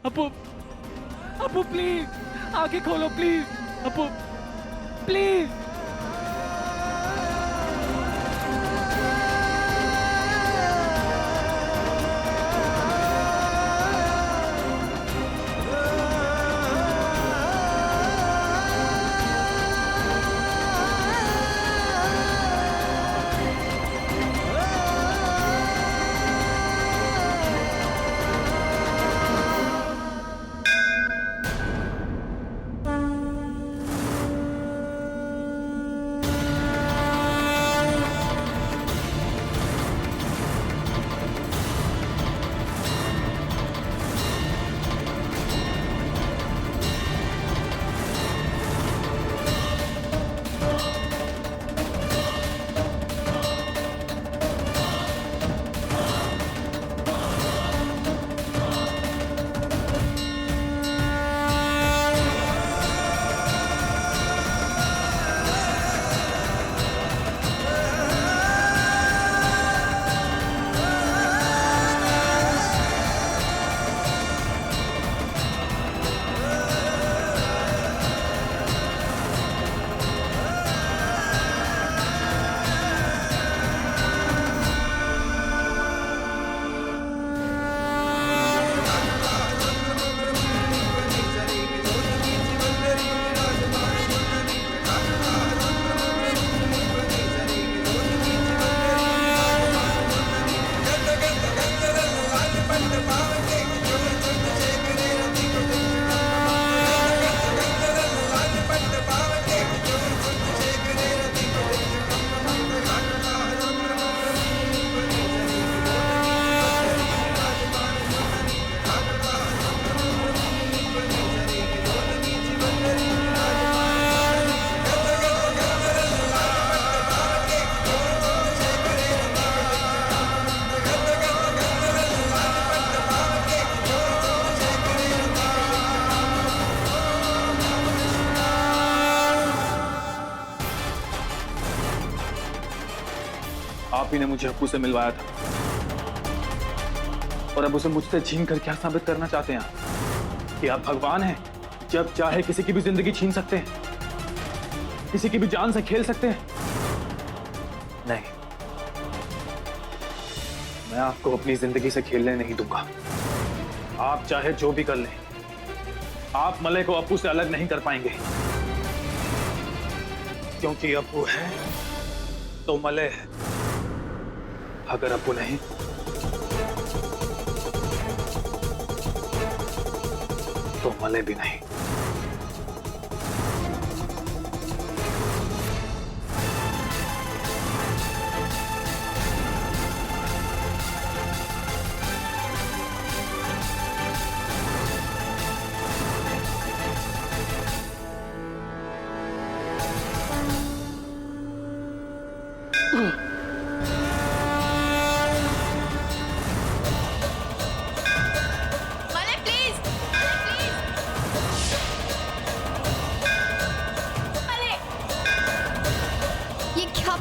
अपू, अपू please आंखें खोलो please, Appu please. आप ही ने मुझे अपू से मिलवाया था और अब उसे मुझसे छीन कर क्या साबित करना चाहते हैं आप? कि आप भगवान हैं, जब चाहे किसी की भी जिंदगी छीन सकते हैं, किसी की भी जान से खेल सकते हैं? नहीं, मैं आपको अपनी जिंदगी से खेलने नहीं दूंगा। आप चाहे जो भी कर लें, आप मलय को अपू से अलग नहीं कर पाएंगे, क्योंकि अपू है तो मलय है। अगर अपू नहीं तो मलय भी नहीं।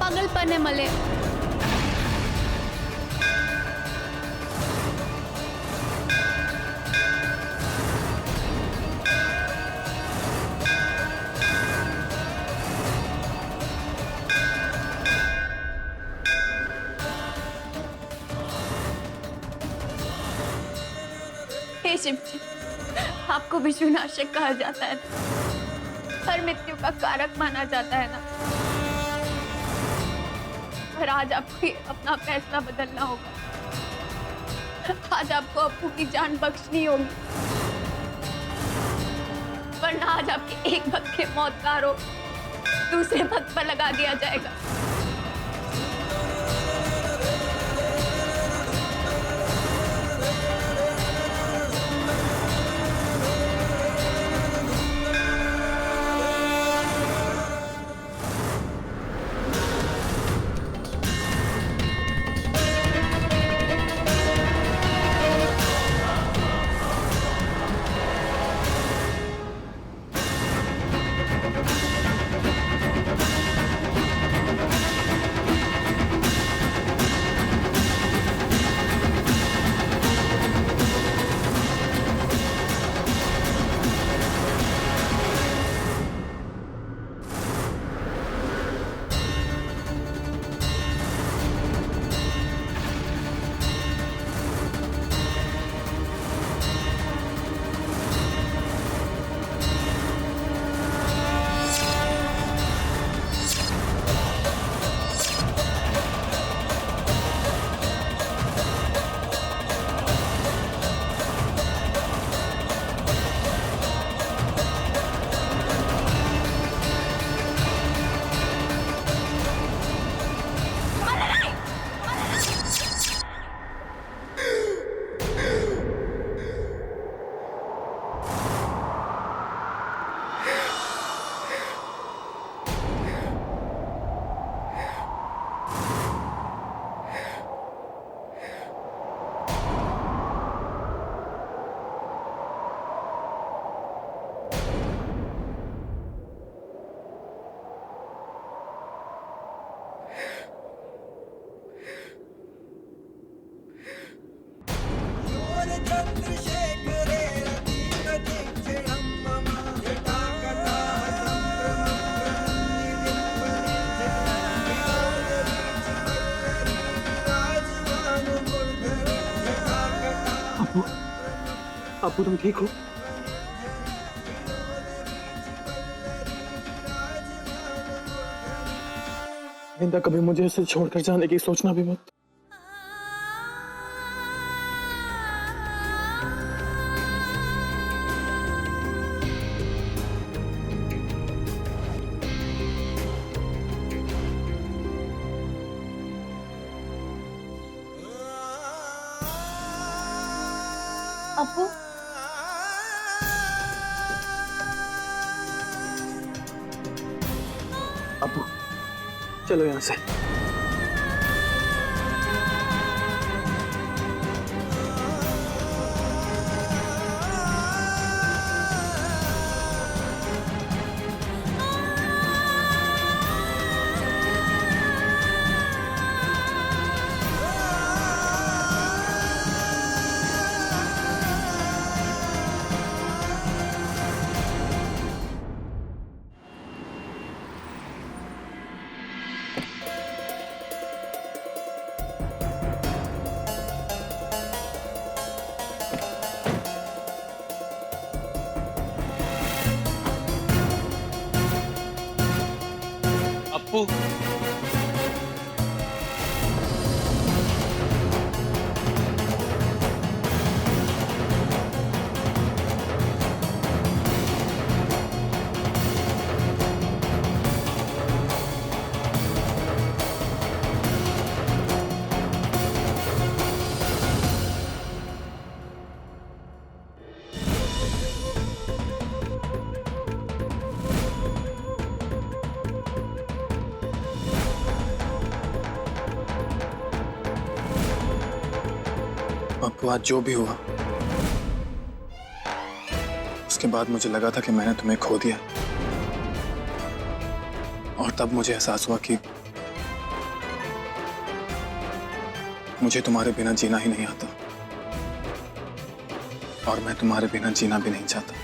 पागलपन है मले। हे शिव जी, आपको विश्वनाशक कहा जाता है, हर मृत्यु का कारक माना जाता है ना। पर आज आपको अपना फैसला बदलना होगा। आज आपको अपू की जान बख्शनी होगी, वरना आज आपके एक भक्त के मौत का आरोप दूसरे भक्त पर लगा दिया जाएगा। अप्पू, अप्पू तुम ठीक हो? इंदा कभी मुझे उसे छोड़कर जाने की सोचना भी मत। अप्पू, अप्पू चलो यहाँ से। अप्पू, अप्पू आज जो भी हुआ उसके बाद मुझे लगा था कि मैंने तुम्हें खो दिया, और तब मुझे एहसास हुआ कि मुझे तुम्हारे बिना जीना ही नहीं आता, और मैं तुम्हारे बिना जीना भी नहीं चाहता।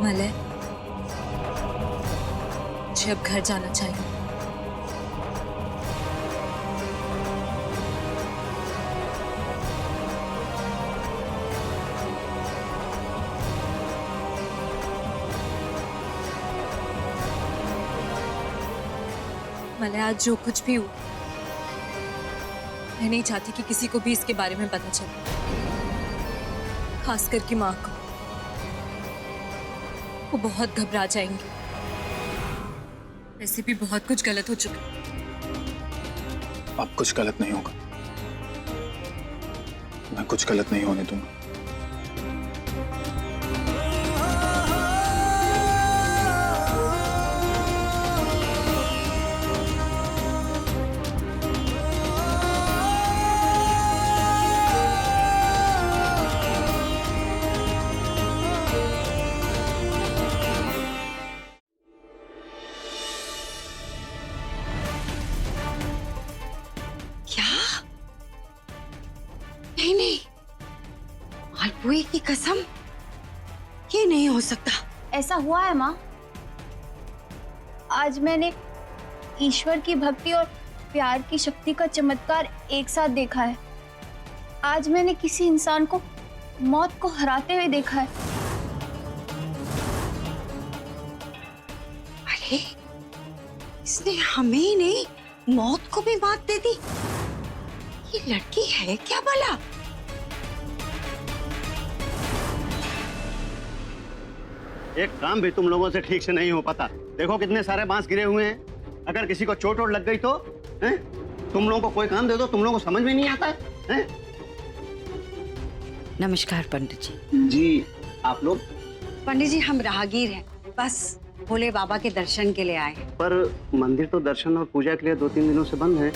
मलय, मुझे अब घर जाना चाहिए। मलय, आज जो कुछ भी हुआ, मैं नहीं चाहती कि किसी को भी इसके बारे में पता चले, खासकर कि माँ को। वो बहुत घबरा जाएंगे। वैसे भी बहुत कुछ गलत हो चुका। अब कुछ गलत नहीं होगा, मैं कुछ गलत नहीं होने दूंगा। नहीं नहीं, मालपुए की कसम, ये नहीं हो सकता। ऐसा हुआ है माँ। आज मैंने ईश्वर की भक्ति और प्यार की शक्ति का चमत्कार एक साथ देखा है। आज मैंने किसी इंसान को मौत को हराते हुए देखा है। अरे, इसने हमें ही नहीं, मौत को भी मात दे दी। ये लड़की है क्या भला? एक काम भी तुम लोगों से ठीक से नहीं हो पाता। देखो कितने सारे बांस गिरे हुए हैं, अगर किसी को चोट वोट लग गई तो हैं? तुम लोगों को कोई काम दे दो, तुम लोगों को समझ में नहीं आता है? नमस्कार पंडित जी। जी आप लोग? पंडित जी हम राहगीर हैं, बस भोले बाबा के दर्शन के लिए आए हैं। पर मंदिर तो दर्शन और पूजा के लिए 2-3 दिनों से बंद है।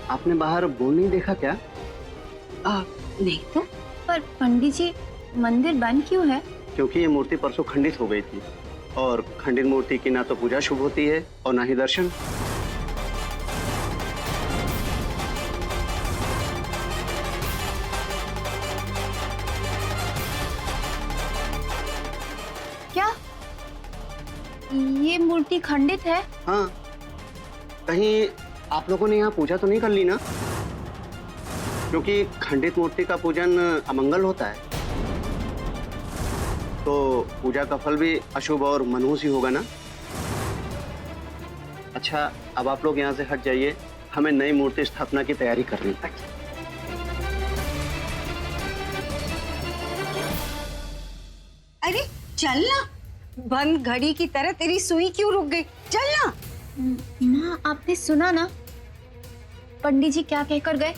आपने बाहर बोर्ड नहीं देखा क्या? नहीं तो। पर पंडित जी मंदिर बंद क्यों है? क्योंकि ये मूर्ति परसों खंडित हो गई थी, और खंडित मूर्ति की ना तो पूजा शुभ होती है और ना ही दर्शन। क्या ये मूर्ति खंडित है? हाँ, कहीं आप लोगों ने यहाँ पूजा तो नहीं कर ली ना? क्योंकि खंडित मूर्ति का पूजन अमंगल होता है, तो पूजा का फल भी अशुभ और मनहूस ही होगा ना। अच्छा, अब आप लोग यहाँ से हट जाइए, हमें नई मूर्ति स्थापना की तैयारी करनी है। अरे चल ना, बंद घड़ी की तरह तेरी सुई क्यों रुक गई? चल ना। माँ आपने सुना ना पंडित जी क्या कहकर गए?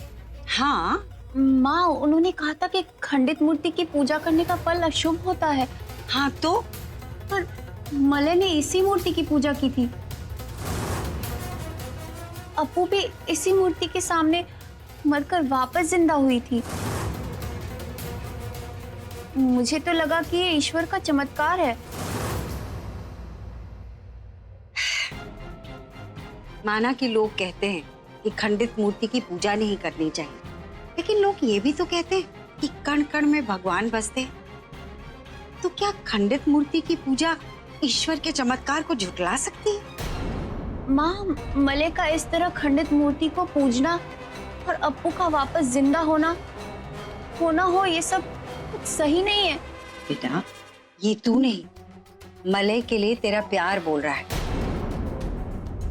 हाँ माँ उन्होंने कहा था कि खंडित मूर्ति की पूजा करने का फल अशुभ होता है। हाँ तो पर मलय ने इसी मूर्ति की पूजा की थी। अपू भी इसी मूर्ति के सामने मरकर वापस जिंदा हुई थी। मुझे तो लगा कि ये ईश्वर का चमत्कार है। माना कि लोग कहते हैं कि खंडित मूर्ति की पूजा नहीं करनी चाहिए, लेकिन लोग ये भी तो कहते हैं कि कण कण में भगवान बसते हैं। तो क्या खंडित मूर्ति की पूजा ईश्वर के चमत्कार को झुठला सकती है? माँ मलय का इस तरह खंडित मूर्ति को पूजना और अपू का वापस जिंदा होना हो ये सब कुछ सही नहीं है। बेटा ये तू नहीं, मलय के लिए तेरा प्यार बोल रहा है।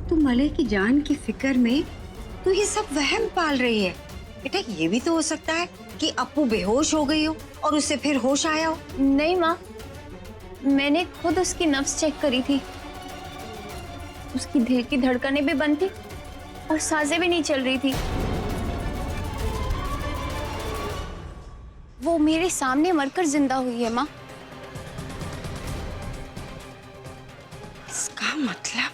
तू मलय की जान की फिक्र में तू ये सब वहम पाल रही है। बेटा ये भी तो हो सकता है कि अपू बेहोश हो गई हो और उससे फिर होश आया हो। नहीं माँ, मैंने खुद उसकी नब्ज चेक करी थी। उसकी दिल की धड़कनें भी बंद थी और सांसें भी नहीं चल रही थी। वो मेरे सामने मरकर जिंदा हुई है माँ। इसका मतलब?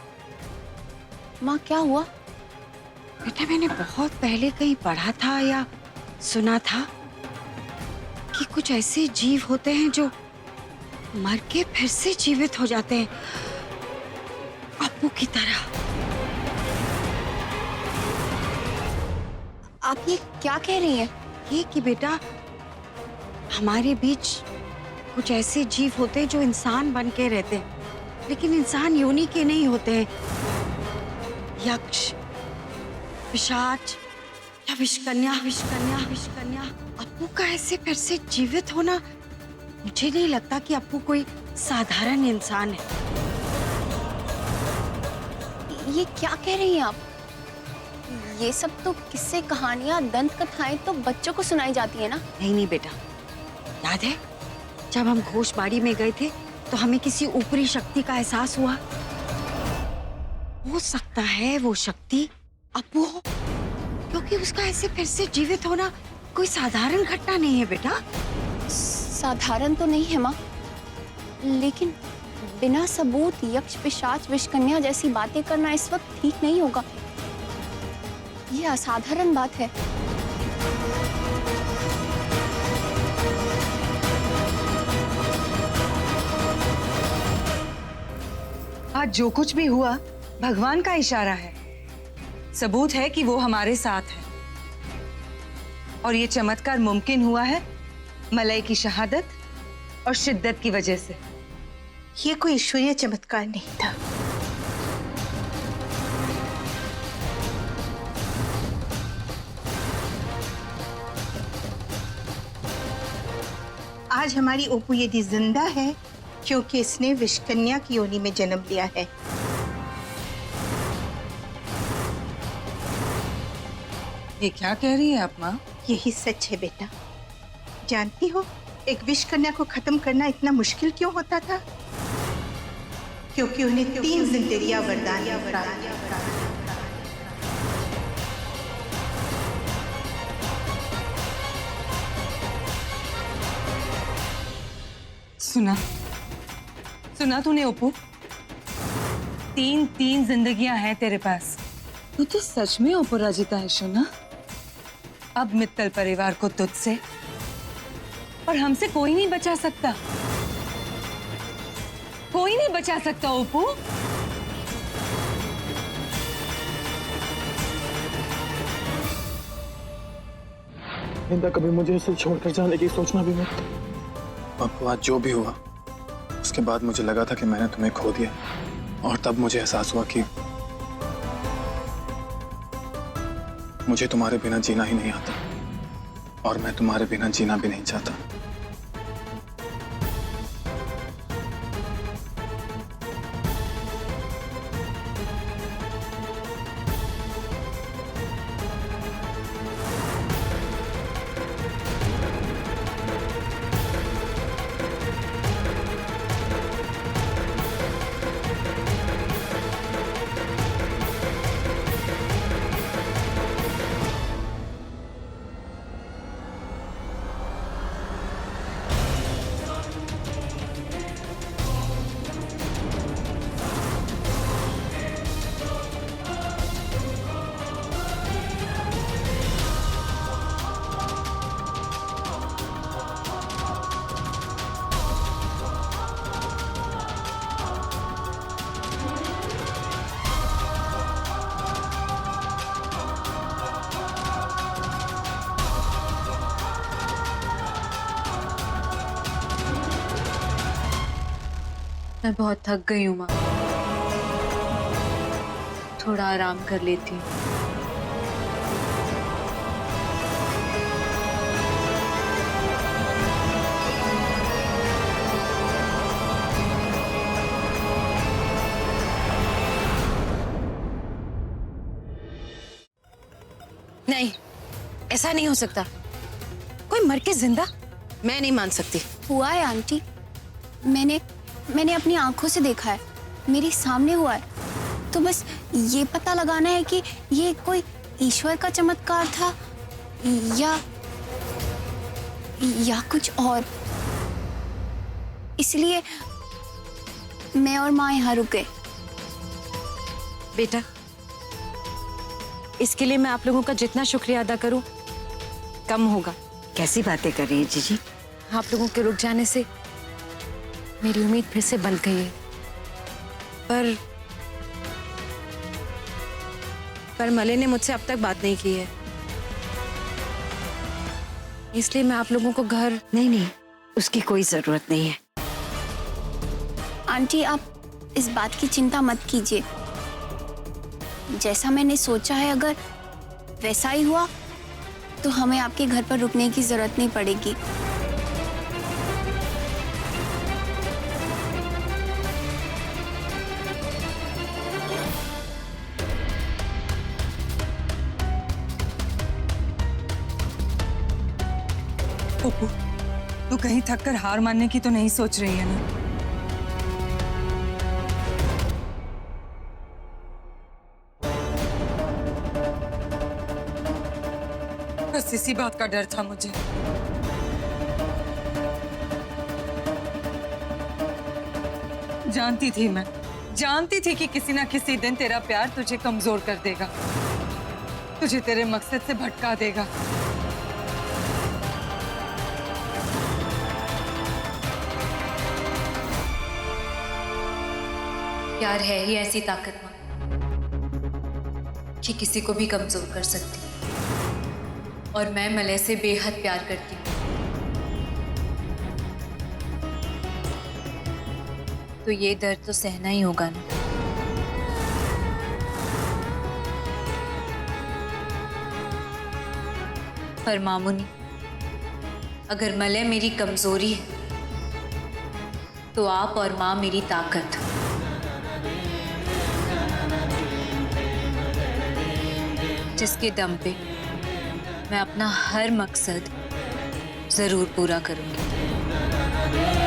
माँ क्या हुआ? बेटा मैंने बहुत पहले कहीं पढ़ा था या सुना था कि कुछ ऐसे जीव होते हैं जो मर के फिर से जीवित हो जाते हैं, अपू की तरह। आप ये क्या कह रही हैं? ये कि बेटा हमारे बीच कुछ ऐसे जीव होते हैं जो इंसान बन के रहते हैं, लेकिन इंसान योनि के नहीं होते हैं। यक्ष, पिशाच या विषकन्या। अपू का ऐसे फिर से जीवित होना, मुझे नहीं लगता कि अपू कोई साधारण इंसान है। ये क्या कह रही हैं आप? ये सब तो किस्से, कहानियां, दंत कथाएं तो बच्चों को सुनाई जाती है ना। नहीं बेटा, याद है जब हम घोषबाड़ी में गए थे तो हमें किसी ऊपरी शक्ति का एहसास हुआ। हो सकता है वो शक्ति अपू हो, क्योंकि उसका ऐसे फिर से जीवित होना कोई साधारण घटना नहीं है बेटा। साधारण तो नहीं है माँ, लेकिन बिना सबूत यक्ष, पिशाच, विषकन्या जैसी बातें करना इस वक्त ठीक नहीं होगा। ये असाधारण बात है। आज जो कुछ भी हुआ भगवान का इशारा है, सबूत है कि वो हमारे साथ है। और ये चमत्कार मुमकिन हुआ है मलय की शहादत और शिद्दत की वजह से। ये कोई ईश्वरीय चमत्कार नहीं था। आज हमारी ओपू यदि जिंदा है क्योंकि इसने विषकन्या की योनि में जन्म लिया है। ये क्या कह रही है आप माँ? यही सच है बेटा। जानती हो एक विष कन्या को खत्म करना इतना मुश्किल क्यों होता था? क्योंकि उन्हें 3 जिंदगियां वरदान में प्राप्त थी। सुना सुना तूने ओप्पो? 3 जिंदगियां हैं तेरे पास। तू तो सच में अपराजिता है शोना। अब मित्तल परिवार को तुझसे और हमसे कोई नहीं बचा सकता। कोई नहीं बचा सकता ओप्पो। निंदा, कभी मुझे इसे छोड़कर जाने की सोचना भी मत। अब आज जो भी हुआ उसके बाद मुझे लगा था कि मैंने तुम्हें खो दिया, और तब मुझे एहसास हुआ कि मुझे तुम्हारे बिना जीना ही नहीं आता, और मैं तुम्हारे बिना जीना भी नहीं चाहता। मैं बहुत थक गई हूँ माँ, थोड़ा आराम कर लेती हूँ। नहीं, ऐसा नहीं हो सकता। कोई मर के जिंदा? मैं नहीं मान सकती। हुआ है आंटी, मैंने अपनी आंखों से देखा है, मेरे सामने हुआ है। तो बस ये पता लगाना है कि ये कोई ईश्वर का चमत्कार था या कुछ और। इसलिए मैं और माँ यहाँ रुक गए। बेटा, इसके लिए मैं आप लोगों का जितना शुक्रिया अदा करूं कम होगा। कैसी बातें कर रही है जीजी? आप लोगों के रुक जाने से मेरी उम्मीद फिर से बंध गई है। पर मले ने मुझसे अब तक बात नहीं की है, इसलिए मैं आप लोगों को घर नहीं, उसकी कोई जरूरत नहीं है। आंटी, आप इस बात की चिंता मत कीजिए। जैसा मैंने सोचा है, अगर वैसा ही हुआ तो हमें आपके घर पर रुकने की जरूरत नहीं पड़ेगी। ओप्पो, तू कहीं थक कर हार मानने की तो नहीं सोच रही है ना? बस इसी बात का डर था मुझे। जानती थी कि किसी ना किसी दिन तेरा प्यार तुझे कमजोर कर देगा, तुझे तेरे मकसद से भटका देगा। प्यार है ही ऐसी ताकत माँ कि किसी को भी कमजोर कर सकती है, और मैं मलय से बेहद प्यार करती हूँ। तो ये दर्द तो सहना ही होगा ना। पर मामुनी, अगर मलय मेरी कमजोरी है तो आप और माँ मेरी ताकत। जिसके दम पे मैं अपना हर मकसद जरूर पूरा करूंगी। है